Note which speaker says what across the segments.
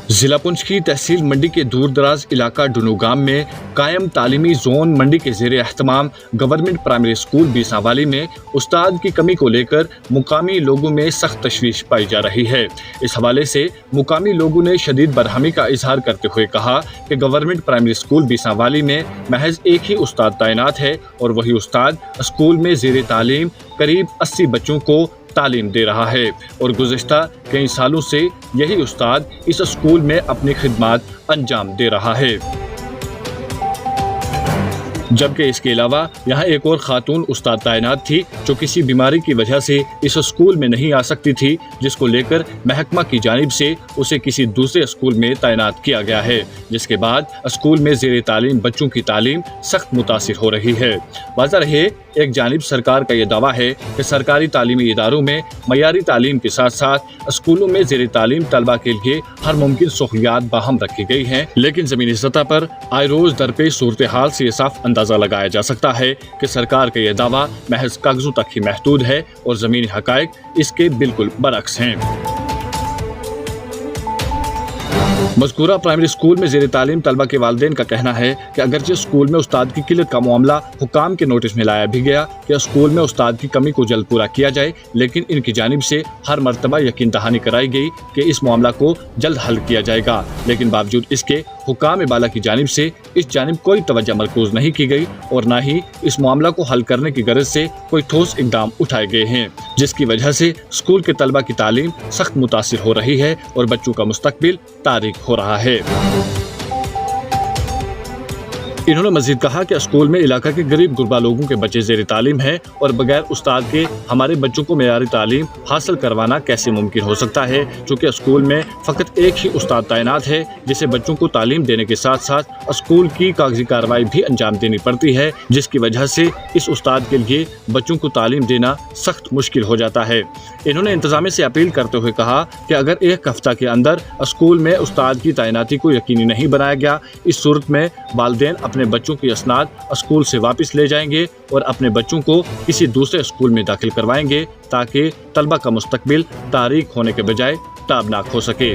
Speaker 1: जिला पुंछ की तहसील मंडी के दूर दराज इलाका डुनू गांव में कायम तालीमी जोन मंडी के ज़ेरे एहतमाम गवर्नमेंट प्राइमरी स्कूल बीसावाली में उस्ताद की कमी को लेकर मुकामी लोगों में सख्त तशवीश पाई जा रही है। इस हवाले से मुकामी लोगों ने शदीद बरहमी का इजहार करते हुए कहा कि गवर्नमेंट प्राइमरी स्कूल बीसावाली में महज एक ही उस्ताद तैनात है और वही उस्ताद स्कूल में ज़ेरे तालीम करीब 80 बच्चों को तालीम दे रहा है और गुज़िश्ता कई सालों से यही उस्ताद इस स्कूल में अपनी खिदमत अंजाम दे रहा है। जबकि इसके अलावा यहाँ एक और खातून उस्ताद तैनात थी जो किसी बीमारी की वजह से इस स्कूल में नहीं आ सकती थी, जिसको लेकर महकमा की जानिब से उसे किसी दूसरे स्कूल में तैनात किया गया है, जिसके बाद स्कूल में ज़ेरे तालीम बच्चों की तालीम सख्त मुतासिर हो रही है। वाज़ह रहे, एक जानिब सरकार का यह दावा है कि सरकारी तालीमी इदारों में मयारी तालीम के साथ साथ स्कूलों में ज़ेरे तालीम तलबा के लिए हर मुमकिन सहूलियात बाहम रखी गई हैं, लेकिन ज़मीनी सतह पर आए रोज़ दरपेश सूरत हाल से साफ अंदाज़ा लगाया जा सकता है कि सरकार का यह दावा महज कागजों तक ही महदूद है और ज़मीनी हक़ाइक़ इसके बिल्कुल बरअक्स हैं। मज़कूरा प्राइमरी स्कूल में ज़ेरे तालीम तलबा के वालिदैन का कहना है कि अगरचे स्कूल में उस्ताद की किल्लत का मामला हुकाम के नोटिस में लाया भी गया कि स्कूल में उस्ताद की कमी को जल्द पूरा किया जाए, लेकिन इनकी जानिब से हर मरतबा यकीन दहानी कराई गई कि इस मामला को जल्द हल किया जाएगा, लेकिन बावजूद इसके हुकाम बाला की जानिब से इस जानिब कोई तवज्जो मरकूज नहीं की गई और न ही इस मामला को हल करने की गरज से कोई ठोस इकदाम उठाए गए हैं, जिसकी वजह से स्कूल के तलबा की तालीम सख्त मुतासिर हो रही है और बच्चों का मुस्तकबिल तारीक हो रहा है। इन्होंने मजीद कहा कि स्कूल में इलाका के गरीब गुरबा लोगों के बच्चे ज़ेरे तालीम हैं और बगैर उस्ताद के हमारे बच्चों को मेयारी तालीम हासिल करवाना कैसे मुमकिन हो सकता है, चूँकि स्कूल में फ़कत एक ही उस्ताद तैनात है जिसे बच्चों को तालीम देने के साथ साथ स्कूल की कागजी कार्रवाई भी अंजाम देनी पड़ती है, जिसकी वजह से इस उस्ताद के लिए बच्चों को तालीम देना सख्त मुश्किल हो जाता है। इन्होंने इंतज़ामिया से अपील करते हुए कहा कि अगर एक हफ्ता के अंदर स्कूल में उस्ताद की तैनाती को यकीनी नहीं बनाया गया, इस सूरत में वालिदैन अपने बच्चों की असनाद स्कूल से वापस ले जाएंगे और अपने बच्चों को किसी दूसरे स्कूल में दाखिल करवाएंगे ताकि तलबा का मुस्तकबिल तारीक होने के बजाय ताबनाक हो सके।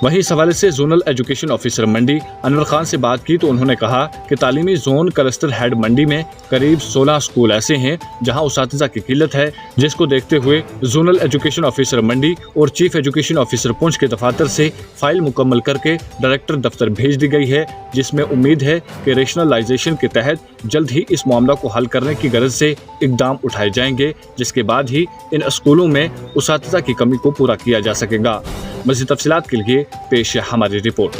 Speaker 1: वहीं इस हवाले से जोनल एजुकेशन ऑफिसर मंडी अनवर खान से बात की तो उन्होंने कहा कि तालीमी जोन क्लस्टर हेड मंडी में करीब 16 स्कूल ऐसे हैं जहां उसातिज़ा की किल्लत है, जिसको देखते हुए जोनल एजुकेशन ऑफिसर मंडी और चीफ एजुकेशन ऑफिसर पुंछ के दफातर से फाइल मुकम्मल करके डायरेक्टर दफ्तर भेज दी गई है, जिसमें उम्मीद है कि रेशनलाइजेशन के तहत जल्द ही इस मामला को हल करने की गरज से इकदाम उठाए जाएंगे, जिसके बाद ही इन स्कूलों में उसातिज़ा की कमी को पूरा किया जा सकेगा। मज़ीद तफसीलात के लिए पेश है हमारी रिपोर्ट।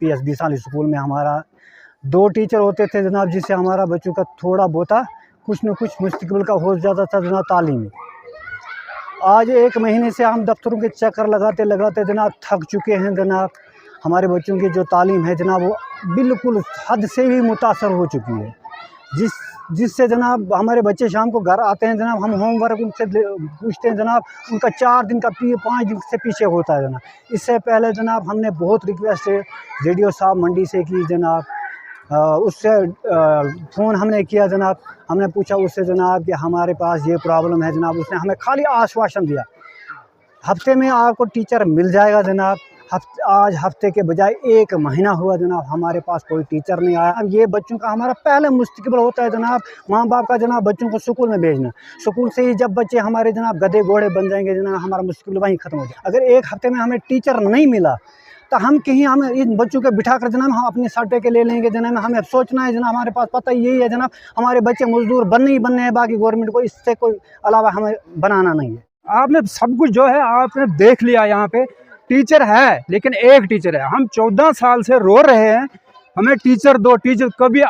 Speaker 2: PS बीसावाली स्कूल में हमारा 2 टीचर होते थे जनाब, जिससे हमारा बच्चों का थोड़ा बहुता कुछ न कुछ मुस्तकबिल का हो जाता था जनाब तालीम में। आज 1 महीने से हम दफ्तरों के चक्कर लगाते लगाते जनाब थक चुके हैं जनाब। हमारे बच्चों की जो तालीम है जनाब वो बिल्कुल हद से भी मुतासर हो चुकी है, जिससे जनाब हमारे बच्चे शाम को घर आते हैं जनाब, हम होमवर्क उनसे पूछते हैं जनाब, उनका 4 दिन का 5 दिन से पीछे होता है जनाब। इससे पहले जनाब हमने बहुत रिक्वेस्ट रेडियो साहब मंडी से की जनाब, उससे फ़ोन हमने किया जनाब, हमने पूछा उससे जनाब कि हमारे पास ये प्रॉब्लम है जनाब। उसने हमें खाली आश्वासन दिया हफ्ते में आपको टीचर मिल जाएगा जनाब। आज हफ्ते के बजाय 1 महीना हुआ जनाब, हमारे पास कोई टीचर नहीं आया। अब ये बच्चों का हमारा पहले मुस्तकबिल होता है जनाब, माँ बाप का जनाब बच्चों को स्कूल में भेजना। स्कूल से ही जब बच्चे हमारे जनाब गधे घोड़े बन जाएंगे जनाब, हमारा मुस्तकबिल वहीं ख़त्म हो जाए। अगर 1 हफ्ते में हमें टीचर नहीं मिला तो हम कहीं हम इन बच्चों को बिठा कर जनाब हम अपने साटे के ले लेंगे जनाब। हमें सोचना है जनाब, हमारे पास पता यही है जनाब, हमारे बच्चे मजदूर बनने ही बनने हैं, बाकी गवर्नमेंट को इससे कोई अलावा हमें बनाना नहीं है।
Speaker 3: आपने सब कुछ जो है आपने देख लिया, यहाँ पे टीचर है लेकिन एक टीचर है। हम 14 साल से रो रहे हैं, हमें टीचर दो। टीचर कभी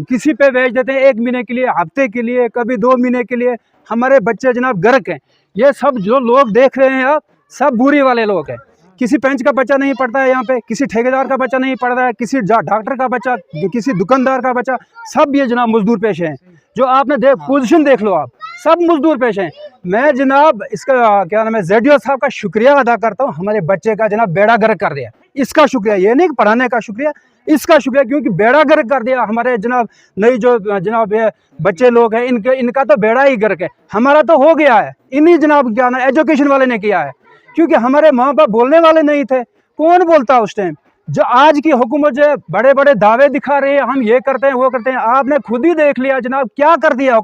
Speaker 3: किसी पे भेज देते हैं 1 महीने के लिए, हफ्ते के लिए, कभी 2 महीने के लिए। हमारे बच्चे जनाब गर्क हैं। ये सब जो लोग देख रहे हैं आप, सब बुरी वाले लोग हैं। किसी पेंच का बच्चा नहीं पढ़ता है यहाँ पे, किसी ठेकेदार का बच्चा नहीं पढ़ रहा है, किसी डॉक्टर का बच्चा, किसी दुकानदार का बच्चा, सब ये जनाब मजदूर पेशे हैं। जो आपने पोजीशन देख लो आप, सब मजदूर पेशे हैं। मैं जनाब इसका क्या नाम है ZDO साहब का शुक्रिया अदा करता हूँ, हमारे बच्चे का जनाब बेड़ा गर्क कर दिया। इसका शुक्रिया, ये नहीं पढ़ाने का शुक्रिया, اس کا شکریہ، کیونکہ بیڑا گرک کر دیا ہمارے جناب نئی جو جناب یہ بچے لوگ ہیں ان کا تو بیڑا ہی گرک ہے، ہمارا تو ہو گیا ہے، انہی جناب کیا نا ایجوکیشن والے نے کیا ہے، کیونکہ ہمارے ماں باپ بولنے والے نہیں تھے، کون بولتا اس ٹائم؟ جو آج کی حکومت جو بڑے بڑے دعوے دکھا رہی ہے، ہم یہ کرتے ہیں وہ کرتے ہیں، آپ نے خود ہی دیکھ لیا جناب کیا کر دیا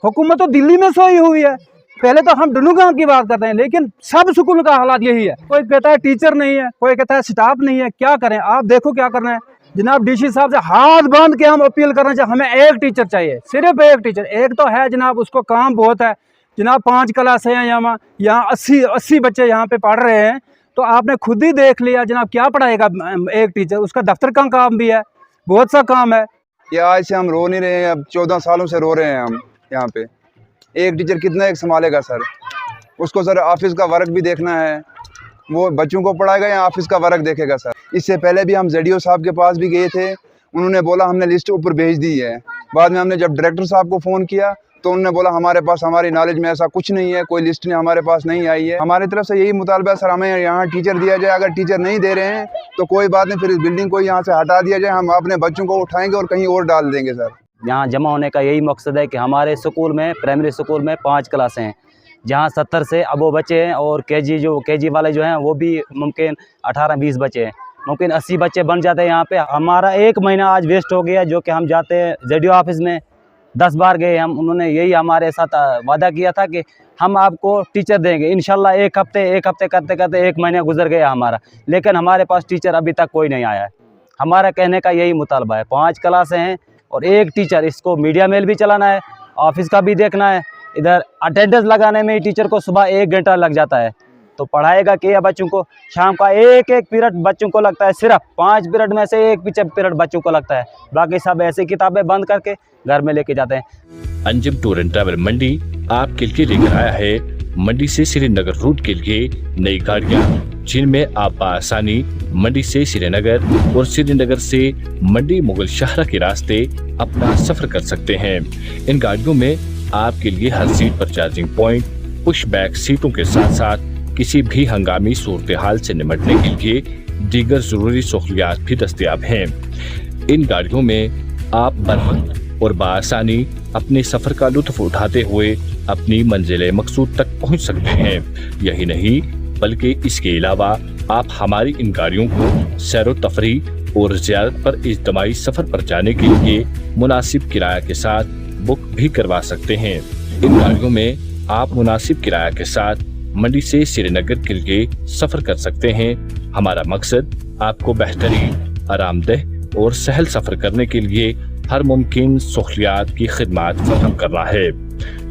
Speaker 3: حکومت تو دلی میں سوئی ہوئی ہے۔ پہلے تو ہم ڈنوگاں کی بات کرتے ہیں، لیکن سب سکول کا حالات یہی ہے، کوئی کہتا ہے ٹیچر نہیں ہے، کوئی کہتا ہے سٹاف نہیں ہے، کیا کریں؟ آپ دیکھو کیا کرنا ہے جناب، ڈی سی صاحب سے ہاتھ باندھ کے ہم اپیل کرنا چاہیے، ہمیں ایک ٹیچر چاہیے، صرف ایک ٹیچر، ایک تو ہے جناب اس کو کام بہت ہے جناب، 5 کلاسیں ہیں یہاں 80 بچے یہاں پہ پڑھ رہے ہیں، تو آپ نے خود ہی دیکھ لیا جناب کیا پڑھائے گا ایک ٹیچر، اس کا دفتر کا کام بھی ہے، بہت سا کام ہے۔
Speaker 4: یہ آج سے ہم رو نہیں رہے ہیں، اب 14 سالوں سے رو رہے ہیں ہم یہاں پہ، ایک ٹیچر کتنا ایک سنبھالے گا سر؟ اس کو سر آفس کا ورک بھی دیکھنا ہے، وہ بچوں کو پڑھائے گا یا آفس کا ورک دیکھے گا سر؟ اس سے پہلے بھی ہم زیڈیو صاحب کے پاس بھی گئے تھے، انہوں نے بولا ہم نے لسٹ اوپر بھیج دی ہے، بعد میں ہم نے جب ڈائریکٹر صاحب کو فون کیا تو انہوں نے بولا ہمارے پاس ہماری نالج میں ایسا کچھ نہیں ہے، کوئی لسٹ نہیں ہمارے پاس نہیں آئی ہے۔ ہماری طرف سے یہی مطالبہ ہے سر، ہمیں یہاں ٹیچر دیا جائے، اگر ٹیچر نہیں دے رہے ہیں تو کوئی بات نہیں، پھر اس بلڈنگ کو یہاں سے ہٹا دیا جائے، ہم اپنے بچوں کو اٹھائیں گے اور کہیں اور ڈال دیں گے سر۔
Speaker 5: یہاں جمع ہونے کا یہی مقصد ہے کہ ہمارے سکول میں پرائمری سکول میں 5 کلاسیں ہیں، جہاں 70 سے ابو بچے ہیں، اور کے جی والے جو ہیں وہ بھی ممکن 18-20 بچے ہیں، ممکن 80 بچے بن جاتے ہیں یہاں پہ۔ ہمارا 1 مہینہ آج ویسٹ ہو گیا، جو کہ ہم جاتے ہیں زیڈیو آفس میں 10 بار گئے ہم، انہوں نے یہی ہمارے ساتھ وعدہ کیا تھا کہ ہم آپ کو ٹیچر دیں گے انشاءاللہ۔ ایک ہفتے کرتے کرتے 1 مہینہ گزر گیا ہمارا، لیکن ہمارے پاس ٹیچر ابھی تک کوئی نہیں آیا ہے۔ ہمارا کہنے کا یہی مطالبہ ہے، 5 کلاسیں ہیں اور ایک ٹیچر، اس کو میڈیا میل بھی چلانا ہے، آفس کا بھی دیکھنا ہے، ادھر اٹینڈنس لگانے میں ٹیچر کو صبح 1 گھنٹہ لگ جاتا ہے، تو پڑھائے گا کہ بچوں کو؟ شام کا ایک پیریڈ بچوں کو لگتا ہے، صرف 5 پیریڈ میں سے 1 پیریڈ بچوں کو لگتا ہے، باقی سب ایسی کتابیں بند کر کے گھر میں لے کے جاتے ہیں۔
Speaker 1: انجم ٹور اینڈ ٹریول منڈی آپ کے لیے لے کر آیا ہے منڈی سے سری نگر روٹ کے لیے نئی گاڑیاں، جن میں آپ بآسانی منڈی سے سری نگر اور سری نگر سے منڈی مغل شاہراہ کے راستے اپنا سفر کر سکتے ہیں۔ ان گاڑیوں میں آپ کے لیے ہر سیٹ پر چارجنگ پوائنٹ، پش بیک سیٹوں کے ساتھ ساتھ کسی بھی ہنگامی صورتحال سے نمٹنے کے لیے دیگر ضروری سہولیات بھی دستیاب ہیں۔ ان گاڑیوں میں آپ بروقت اور بآسانی اپنے سفر کا لطف اٹھاتے ہوئے اپنی منزل مقصود تک پہنچ سکتے ہیں۔ یہی نہیں بلکہ اس کے علاوہ آپ ہماری ان گاڑیوں کو سیر و تفریح اور زیارت پر اجتماعی سفر پر جانے کے لیے مناسب کرایہ کے ساتھ بک بھی کروا سکتے ہیں۔ ان گاڑیوں میں آپ مناسب کرایہ کے ساتھ منڈی سے سری نگر کے لیے سفر کر سکتے ہیں۔ ہمارا مقصد آپ کو بہترین، آرام دہ اور سہل سفر کرنے کے لیے ہر ممکن سہولیات کی خدمات فراہم کرنا ہے۔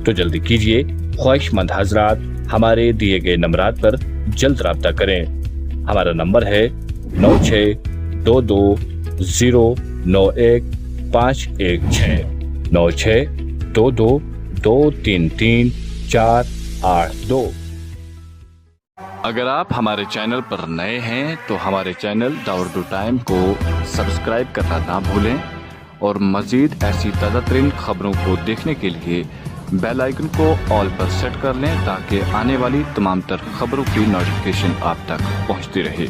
Speaker 1: تو جلدی کیجیے، خواہش مند حضرات ہمارے دیے گئے نمبرات پر جلد رابطہ کریں۔ ہمارا نمبر ہے 9622091516 9622233482۔ اگر آپ ہمارے چینل پر نئے ہیں تو ہمارے چینل داوردو ٹائم کو سبسکرائب کرنا نہ بھولیں، اور مزید ایسی تازہ ترین خبروں کو دیکھنے کے لیے بیل آئیکن کو آل پر سیٹ کر لیں، تاکہ آنے والی تمام تر خبروں کی نوٹیفیکیشن آپ تک پہنچتی رہے۔